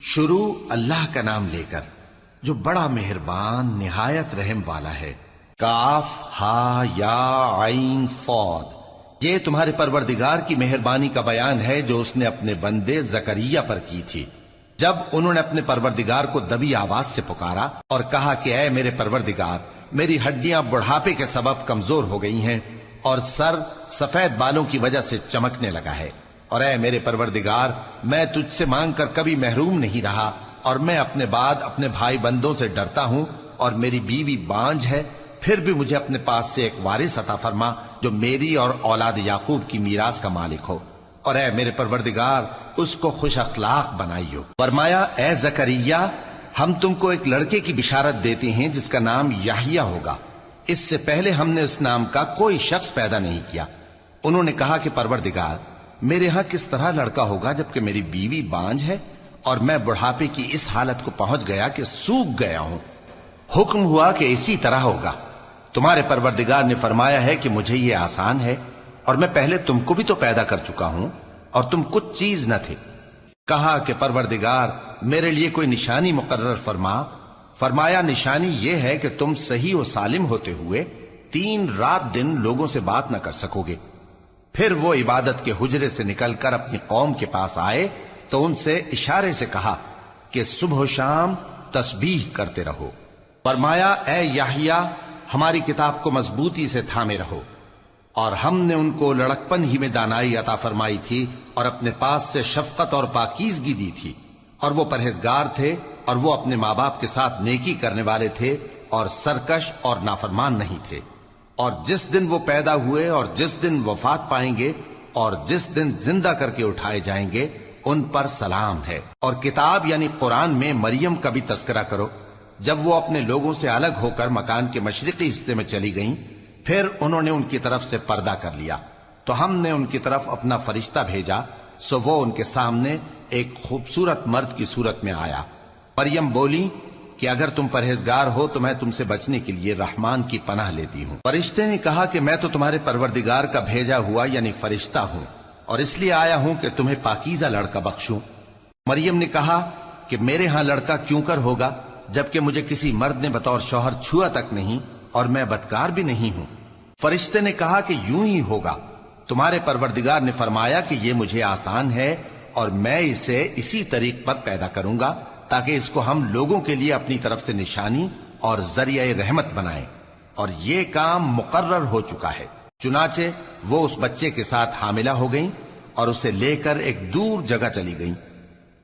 شروع اللہ کا نام لے کر جو بڑا مہربان نہایت رحم والا ہے۔ کاف ہا یا عین صاد، یہ تمہارے پروردگار کی مہربانی کا بیان ہے جو اس نے اپنے بندے زکریا پر کی تھی، جب انہوں نے اپنے پروردگار کو دبی آواز سے پکارا اور کہا کہ اے میرے پروردگار، میری ہڈیاں بڑھاپے کے سبب کمزور ہو گئی ہیں اور سر سفید بالوں کی وجہ سے چمکنے لگا ہے، اور اے میرے پروردگار، میں تجھ سے مانگ کر کبھی محروم نہیں رہا، اور میں اپنے بعد اپنے بھائی بندوں سے ڈرتا ہوں، اور میری بیوی بانجھ ہے، پھر بھی مجھے اپنے پاس سے ایک وارث عطا فرما جو میری اور اولاد یعقوب کی میراث کا مالک ہو، اور اے میرے پروردگار اس کو خوش اخلاق بنائیو۔ فرمایا اے زکریا، ہم تم کو ایک لڑکے کی بشارت دیتے ہیں جس کا نام یحییٰ ہوگا، اس سے پہلے ہم نے اس نام کا کوئی شخص پیدا نہیں کیا۔ انہوں نے کہا کہ پروردگار، میرے ہاں کس طرح لڑکا ہوگا جبکہ میری بیوی بانجھ ہے اور میں بڑھاپے کی اس حالت کو پہنچ گیا کہ سوکھ گیا ہوں۔ حکم ہوا کہ اسی طرح ہوگا۔ تمہارے پروردگار نے فرمایا ہے کہ مجھے یہ آسان ہے، اور میں پہلے تم کو بھی تو پیدا کر چکا ہوں اور تم کچھ چیز نہ تھے۔ کہا کہ پروردگار میرے لیے کوئی نشانی مقرر فرما۔ فرمایا نشانی یہ ہے کہ تم صحیح و سالم ہوتے ہوئے 3 رات دن لوگوں سے بات نہ کر سکو گے۔ پھر وہ عبادت کے حجرے سے نکل کر اپنی قوم کے پاس آئے تو ان سے اشارے سے کہا کہ صبح و شام تسبیح کرتے رہو۔ فرمایا اے یحییٰ، ہماری کتاب کو مضبوطی سے تھامے رہو، اور ہم نے ان کو لڑکپن ہی میں دانائی عطا فرمائی تھی اور اپنے پاس سے شفقت اور پاکیزگی دی تھی، اور وہ پرہیزگار تھے اور وہ اپنے ماں باپ کے ساتھ نیکی کرنے والے تھے اور سرکش اور نافرمان نہیں تھے۔ اور جس دن وہ پیدا ہوئے اور جس دن وفات پائیں گے اور جس دن زندہ کر کے اٹھائے جائیں گے ان پر سلام ہے۔ اور کتاب یعنی قرآن میں مریم کا بھی تذکرہ کرو، جب وہ اپنے لوگوں سے الگ ہو کر مکان کے مشرقی حصے میں چلی گئیں، پھر انہوں نے ان کی طرف سے پردہ کر لیا تو ہم نے ان کی طرف اپنا فرشتہ بھیجا، سو وہ ان کے سامنے ایک خوبصورت مرد کی صورت میں آیا۔ مریم بولی کہ اگر تم پرہیزگار ہو تو میں تم سے بچنے کے لیے رحمان کی پناہ لیتی ہوں۔ فرشتے نے کہا کہ میں تو تمہارے پروردگار کا بھیجا ہوا یعنی فرشتہ ہوں، اور اس لیے آیا ہوں کہ تمہیں پاکیزہ لڑکا بخشوں۔ مریم نے کہا کہ میرے ہاں لڑکا کیوں کر ہوگا جبکہ مجھے کسی مرد نے بطور شوہر چھوا تک نہیں اور میں بدکار بھی نہیں ہوں۔ فرشتے نے کہا کہ یوں ہی ہوگا۔ تمہارے پروردگار نے فرمایا کہ یہ مجھے آسان ہے اور میں اسے اسی طریق پر پیدا کروں گا تاکہ اس کو ہم لوگوں کے لیے اپنی طرف سے نشانی اور ذریعہ رحمت بنائیں، اور یہ کام مقرر ہو چکا ہے۔ چنانچہ وہ اس بچے کے ساتھ حاملہ ہو گئیں اور اسے لے کر ایک دور جگہ چلی گئیں۔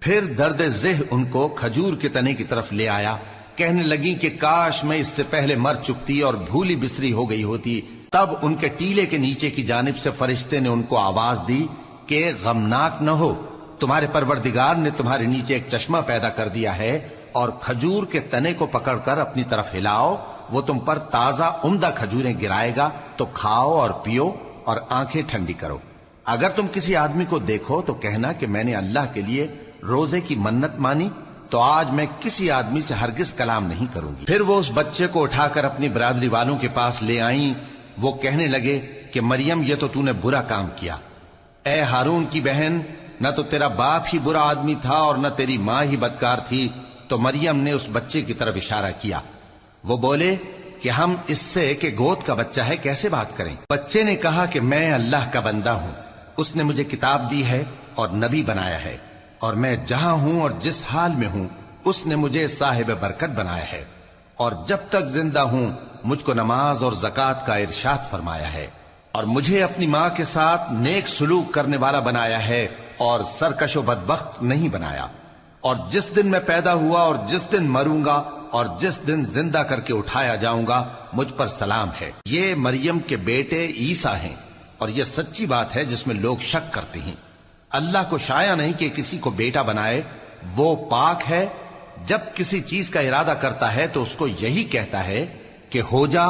پھر درد ذہ ان کو کھجور کے تنے کی طرف لے آیا، کہنے لگی کہ کاش میں اس سے پہلے مر چکتی اور بھولی بسری ہو گئی ہوتی۔ تب ان کے ٹیلے کے نیچے کی جانب سے فرشتے نے ان کو آواز دی کہ غمناک نہ ہو، تمہارے پروردگار نے تمہارے نیچے ایک چشمہ پیدا کر دیا ہے، اور کھجور کے تنے کو پکڑ کر اپنی طرف ہلاؤ، وہ تم پر تازہ عمدہ کھجوریں گرائے گا، تو کھاؤ اور پیو اور آنکھیں ٹھنڈی کرو۔ اگر تم کسی آدمی کو دیکھو تو کہنا کہ میں نے اللہ کے لیے روزے کی منت مانی، تو آج میں کسی آدمی سے ہرگز کلام نہیں کروں گی۔ پھر وہ اس بچے کو اٹھا کر اپنی برادری والوں کے پاس لے آئیں۔ وہ کہنے لگے کہ مریم یہ تو نے برا کام کیا۔ اے ہارون کی بہن، نہ تو تیرا باپ ہی برا آدمی تھا اور نہ تیری ماں ہی بدکار تھی۔ تو مریم نے اس بچے کی طرف اشارہ کیا۔ وہ بولے کہ ہم اس سے کہ گود کا بچہ ہے کیسے بات کریں؟ بچے نے کہا کہ میں اللہ کا بندہ ہوں، اس نے مجھے کتاب دی ہے اور نبی بنایا ہے، اور میں جہاں ہوں اور جس حال میں ہوں اس نے مجھے صاحب برکت بنایا ہے، اور جب تک زندہ ہوں مجھ کو نماز اور زکوٰۃ کا ارشاد فرمایا ہے، اور مجھے اپنی ماں کے ساتھ نیک سلوک کرنے والا بنایا ہے اور سرکش و بدبخت نہیں بنایا، اور جس دن میں پیدا ہوا اور جس دن مروں گا اور جس دن زندہ کر کے اٹھایا جاؤں گا مجھ پر سلام ہے۔ یہ مریم کے بیٹے عیسیٰ ہیں، اور یہ سچی بات ہے جس میں لوگ شک کرتے ہیں۔ اللہ کو شایع نہیں کہ کسی کو بیٹا بنائے، وہ پاک ہے، جب کسی چیز کا ارادہ کرتا ہے تو اس کو یہی کہتا ہے کہ ہو جا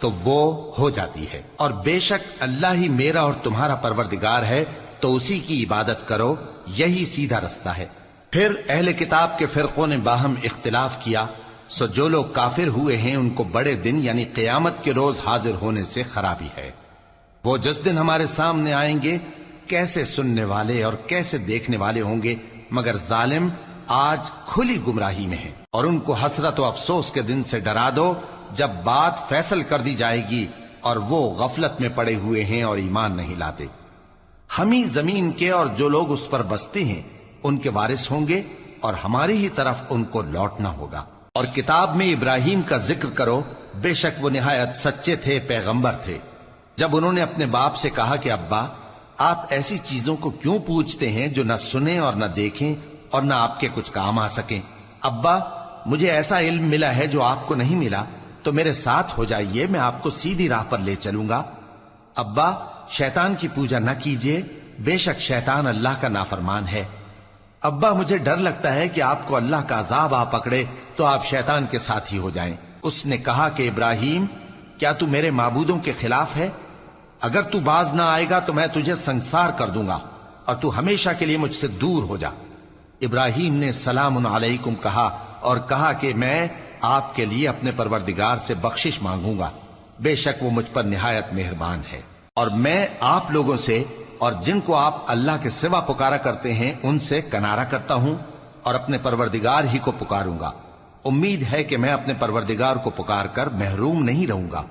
تو وہ ہو جاتی ہے، اور بے شک اللہ ہی میرا اور تمہارا پروردگار ہے، تو اسی کی عبادت کرو، یہی سیدھا رستہ ہے۔ پھر اہل کتاب کے فرقوں نے باہم اختلاف کیا، سو جو لوگ کافر ہوئے ہیں ان کو بڑے دن یعنی قیامت کے روز حاضر ہونے سے خرابی ہے۔ وہ جس دن ہمارے سامنے آئیں گے کیسے سننے والے اور کیسے دیکھنے والے ہوں گے، مگر ظالم آج کھلی گمراہی میں ہیں، اور ان کو حسرت و افسوس کے دن سے ڈرا دو جب بات فیصل کر دی جائے گی اور وہ غفلت میں پڑے ہوئے ہیں اور ایمان نہیں لاتے۔ ہم ہی زمین کے اور جو لوگ اس پر بستے ہیں ان کے وارث ہوں گے، اور ہماری ہی طرف ان کو لوٹنا ہوگا۔ اور کتاب میں ابراہیم کا ذکر کرو، بے شک وہ نہایت سچے تھے، پیغمبر تھے۔ جب انہوں نے اپنے باپ سے کہا کہ ابا، آپ ایسی چیزوں کو کیوں پوچھتے ہیں جو نہ سنیں اور نہ دیکھیں اور نہ آپ کے کچھ کام آ سکیں؟ ابا، مجھے ایسا علم ملا ہے جو آپ کو نہیں ملا، تو میرے ساتھ ہو جائیے، میں آپ کو سیدھی راہ پر لے چلوں گا۔ ابا، شیطان کی پوجا نہ کیجیے، بے شک شیطان اللہ کا نافرمان ہے۔ ابا، مجھے ڈر لگتا ہے کہ آپ کو اللہ کا عذاب آ پکڑے تو آپ شیطان کے ساتھی ہو جائیں۔ اس نے کہا کہ ابراہیم، کیا تو میرے معبودوں کے خلاف ہے؟ اگر تو باز نہ آئے گا تو میں تجھے سنسار کر دوں گا، اور تو ہمیشہ کے لیے مجھ سے دور ہو جا۔ ابراہیم نے سلام علیکم کہا اور کہا کہ میں آپ کے لیے اپنے پروردگار سے بخشش مانگوں گا، بے شک وہ مجھ پر نہایت مہربان ہے، اور میں آپ لوگوں سے اور جن کو آپ اللہ کے سوا پکارا کرتے ہیں ان سے کنارہ کرتا ہوں، اور اپنے پروردگار ہی کو پکاروں گا۔ امید ہے کہ میں اپنے پروردگار کو پکار کر محروم نہیں رہوں گا۔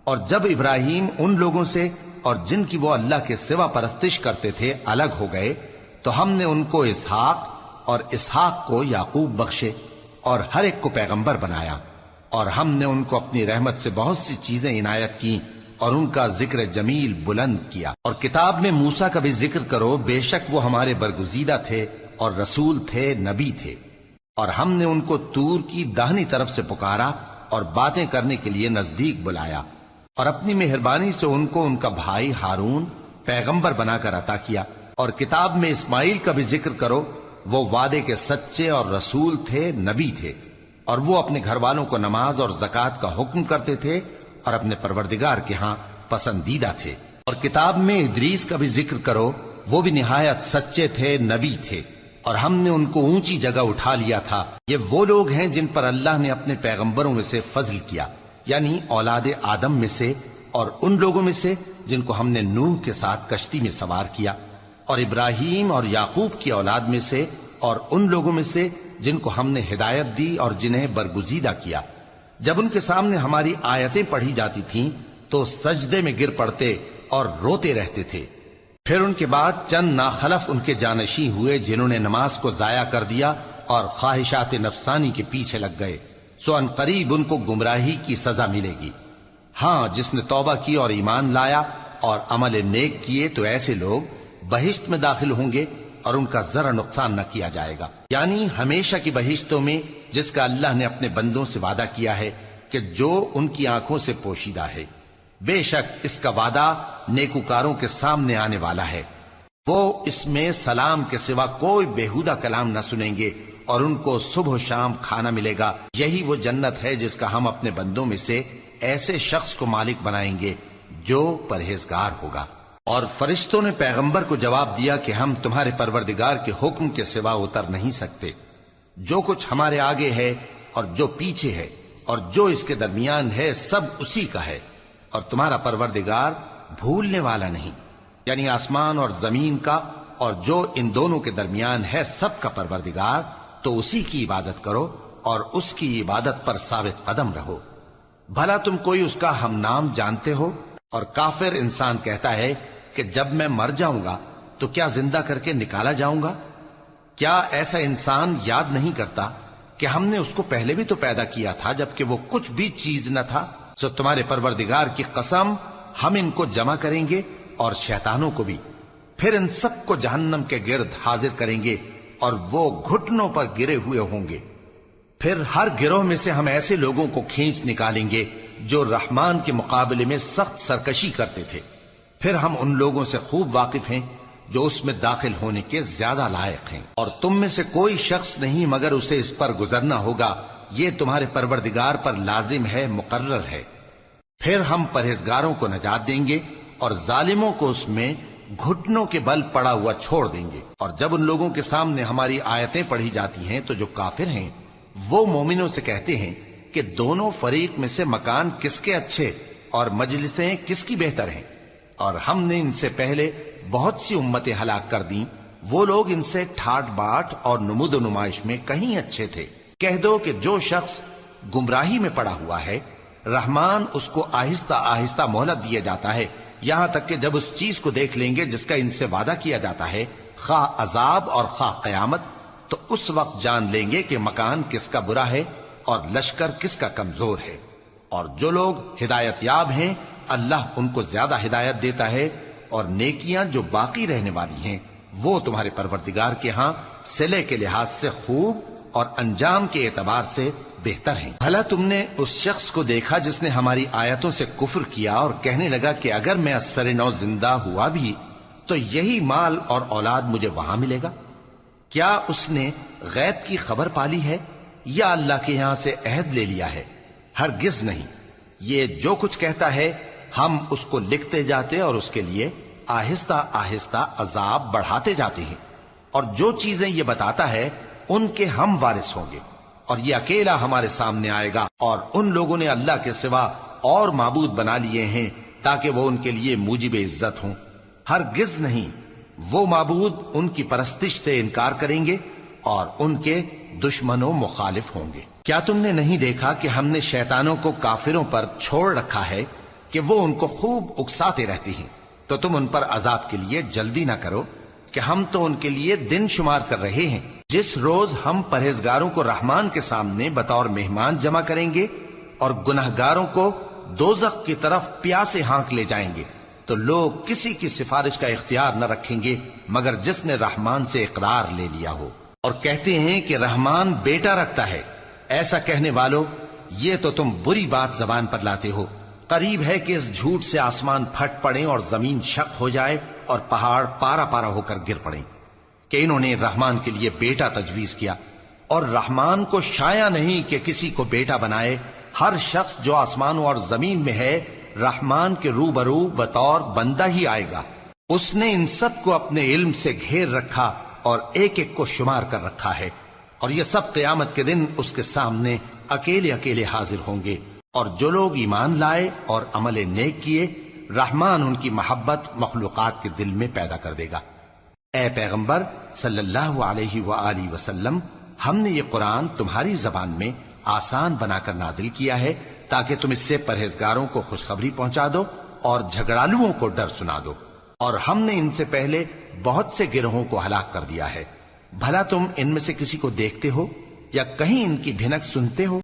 اور جب ابراہیم ان لوگوں سے اور جن کی وہ اللہ کے سوا پرستش کرتے تھے الگ ہو گئے، تو ہم نے ان کو اسحاق اور اسحاق کو یعقوب بخشے، اور ہر ایک کو پیغمبر بنایا، اور ہم نے ان کو اپنی رحمت سے بہت سی چیزیں عنایت کی، اور ان کا ذکر جمیل بلند کیا۔ اور کتاب میں موسیٰ کا بھی ذکر کرو، بے شک وہ ہمارے برگزیدہ تھے اور رسول تھے، نبی تھے، اور ہم نے ان کو طور کی داہنی طرف سے پکارا اور باتیں کرنے کے لیے نزدیک بلایا، اور اپنی مہربانی سے ان کو ان کا بھائی ہارون پیغمبر بنا کر عطا کیا۔ اور کتاب میں اسماعیل کا بھی ذکر کرو، وہ وعدے کے سچے اور رسول تھے، نبی تھے، اور وہ اپنے گھر والوں کو نماز اور زکوٰۃ کا حکم کرتے تھے اور اپنے پروردگار کے ہاں پسندیدہ تھے۔ اور کتاب میں ادریس کا بھی ذکر کرو، وہ بھی نہایت سچے تھے، نبی تھے، اور ہم نے ان کو اونچی جگہ اٹھا لیا تھا۔ یہ وہ لوگ ہیں جن پر اللہ نے اپنے پیغمبروں میں سے فضل کیا، یعنی اولاد آدم میں سے، اور ان لوگوں میں سے جن کو ہم نے نوح کے ساتھ کشتی میں سوار کیا، اور ابراہیم اور یعقوب کی اولاد میں سے، اور ان لوگوں میں سے جن کو ہم نے ہدایت دی اور جنہیں برگزیدہ کیا۔ جب ان کے سامنے ہماری آیتیں پڑھی جاتی تھیں تو سجدے میں گر پڑتے اور روتے رہتے تھے۔ پھر ان کے بعد چند ناخلف ان کے جانشین ہوئے جنہوں نے نماز کو ضائع کر دیا اور خواہشات نفسانی کے پیچھے لگ گئے، سو ان قریب ان کو گمراہی کی سزا ملے گی۔ ہاں، جس نے توبہ کی اور ایمان لایا اور عمل نیک کیے تو ایسے لوگ بہشت میں داخل ہوں گے اور ان کا ذرا نقصان نہ کیا جائے گا، یعنی ہمیشہ کی بہشتوں میں، جس کا اللہ نے اپنے بندوں سے وعدہ کیا ہے کہ جو ان کی آنکھوں سے پوشیدہ ہے۔ بے شک اس کا وعدہ نیکوکاروں کے سامنے آنے والا ہے، وہ اس میں سلام کے سوا کوئی بیہودہ کلام نہ سنیں گے، اور ان کو صبح و شام کھانا ملے گا۔ یہی وہ جنت ہے جس کا ہم اپنے بندوں میں سے ایسے شخص کو مالک بنائیں گے جو پرہیزگار ہوگا۔ اور فرشتوں نے پیغمبر کو جواب دیا کہ ہم تمہارے پروردگار کے حکم کے سوا اتر نہیں سکتے، جو کچھ ہمارے آگے ہے اور جو پیچھے ہے اور جو اس کے درمیان ہے سب اسی کا ہے، اور تمہارا پروردگار بھولنے والا نہیں، یعنی آسمان اور زمین کا اور جو ان دونوں کے درمیان ہے سب کا پروردگار، تو اسی کی عبادت کرو اور اس کی عبادت پر ثابت قدم رہو۔ بھلا تم کوئی اس کا ہم نام جانتے ہو؟ اور کافر انسان کہتا ہے کہ جب میں مر جاؤں گا تو کیا زندہ کر کے نکالا جاؤں گا؟ کیا ایسا انسان یاد نہیں کرتا کہ ہم نے اس کو پہلے بھی تو پیدا کیا تھا جبکہ وہ کچھ بھی چیز نہ تھا؟ سو تمہارے پروردگار کی قسم، ہم ان کو جمع کریں گے اور شیطانوں کو بھی، پھر ان سب کو جہنم کے گرد حاضر کریں گے اور وہ گھٹنوں پر گرے ہوئے ہوں گے۔ پھر ہر گروہ میں سے ہم ایسے لوگوں کو کھینچ نکالیں گے جو رحمان کے مقابلے میں سخت سرکشی کرتے تھے، پھر ہم ان لوگوں سے خوب واقف ہیں جو اس میں داخل ہونے کے زیادہ لائق ہیں، اور تم میں سے کوئی شخص نہیں مگر اسے اس پر گزرنا ہوگا، یہ تمہارے پروردگار پر لازم ہے، مقرر ہے۔ پھر ہم پرہیزگاروں کو نجات دیں گے اور ظالموں کو اس میں گھٹنوں کے بل پڑا ہوا چھوڑ دیں گے۔ اور جب ان لوگوں کے سامنے ہماری آیتیں پڑھی جاتی ہیں تو جو کافر ہیں وہ مومنوں سے کہتے ہیں کہ دونوں فریق میں سے مکان کس کے اچھے اور مجلسیں کس کی بہتر ہیں، اور ہم نے ان سے پہلے بہت سی امتیں ہلاک کر دیں، وہ لوگ ان سے ٹھاٹ باٹ اور نمود و نمائش میں کہیں اچھے تھے۔ کہہ دو کہ جو شخص گمراہی میں پڑا ہوا ہے، رحمان اس کو آہستہ آہستہ مہلت دیا جاتا ہے، یہاں تک کہ جب اس چیز کو دیکھ لیں گے جس کا ان سے وعدہ کیا جاتا ہے، خواہ عذاب اور خواہ قیامت، تو اس وقت جان لیں گے کہ مکان کس کا برا ہے اور لشکر کس کا کمزور ہے۔ اور جو لوگ ہدایت یاب ہیں، اللہ ان کو زیادہ ہدایت دیتا ہے، اور نیکیاں جو باقی رہنے والی ہیں وہ تمہارے پروردگار کے ہاں صلے کے لحاظ سے خوب اور انجام کے اعتبار سے بہتر ہیں۔ بھلا تم نے اس شخص کو دیکھا جس نے ہماری آیتوں سے کفر کیا اور کہنے لگا کہ اگر میں ازسر نو زندہ ہوا بھی تو یہی مال اور اولاد مجھے وہاں ملے گا؟ کیا اس نے غیب کی خبر پالی ہے یا اللہ کے یہاں سے عہد لے لیا ہے؟ ہرگز نہیں، یہ جو کچھ کہتا ہے ہم اس کو لکھتے جاتے اور اس کے لیے آہستہ آہستہ عذاب بڑھاتے جاتے ہیں، اور جو چیزیں یہ بتاتا ہے ان کے ہم وارث ہوں گے، اور یہ اکیلا ہمارے سامنے آئے گا۔ اور ان لوگوں نے اللہ کے سوا اور معبود بنا لیے ہیں تاکہ وہ ان کے لیے موجب عزت ہوں۔ ہرگز نہیں، وہ معبود ان کی پرستش سے انکار کریں گے اور ان کے دشمن و مخالف ہوں گے۔ کیا تم نے نہیں دیکھا کہ ہم نے شیطانوں کو کافروں پر چھوڑ رکھا ہے کہ وہ ان کو خوب اکساتے رہتی ہیں؟ تو تم ان پر عذاب کے لیے جلدی نہ کرو کہ ہم تو ان کے لیے دن شمار کر رہے ہیں۔ جس روز ہم پرہیزگاروں کو رحمان کے سامنے بطور مہمان جمع کریں گے اور گناہگاروں کو دوزخ کی طرف پیاسے ہانک لے جائیں گے، تو لوگ کسی کی سفارش کا اختیار نہ رکھیں گے مگر جس نے رحمان سے اقرار لے لیا ہو، اور کہتے ہیں کہ رحمان بیٹا رکھتا ہے۔ ایسا کہنے والوں، یہ تو تم بری بات زبان پر لاتے ہو۔ قریب ہے کہ اس جھوٹ سے آسمان پھٹ پڑے اور زمین شق ہو جائے اور پہاڑ پارا پارا ہو کر گر پڑیں کہ انہوں نے رحمان کے لیے بیٹا تجویز کیا، اور رحمان کو شایع نہیں کہ کسی کو بیٹا بنائے۔ ہر شخص جو آسمانوں اور زمین میں ہے رحمان کے روبرو بطور بندہ ہی آئے گا۔ اس نے ان سب کو اپنے علم سے گھیر رکھا اور ایک ایک کو شمار کر رکھا ہے، اور یہ سب قیامت کے دن اس کے سامنے اکیلے اکیلے حاضر ہوں گے۔ اور جو لوگ ایمان لائے اور عمل نیک کیے، رحمان ان کی محبت مخلوقات کے دل میں پیدا کر دے گا۔ اے پیغمبر صلی اللہ علیہ وآلہ وسلم، ہم نے یہ قرآن تمہاری زبان میں آسان بنا کر نازل کیا ہے تاکہ تم اس سے پرہیزگاروں کو خوشخبری پہنچا دو اور جھگڑالوؤں کو ڈر سنا دو، اور ہم نے ان سے پہلے بہت سے گروہوں کو ہلاک کر دیا ہے۔ بھلا تم ان میں سے کسی کو دیکھتے ہو یا کہیں ان کی بھنک سنتے ہو؟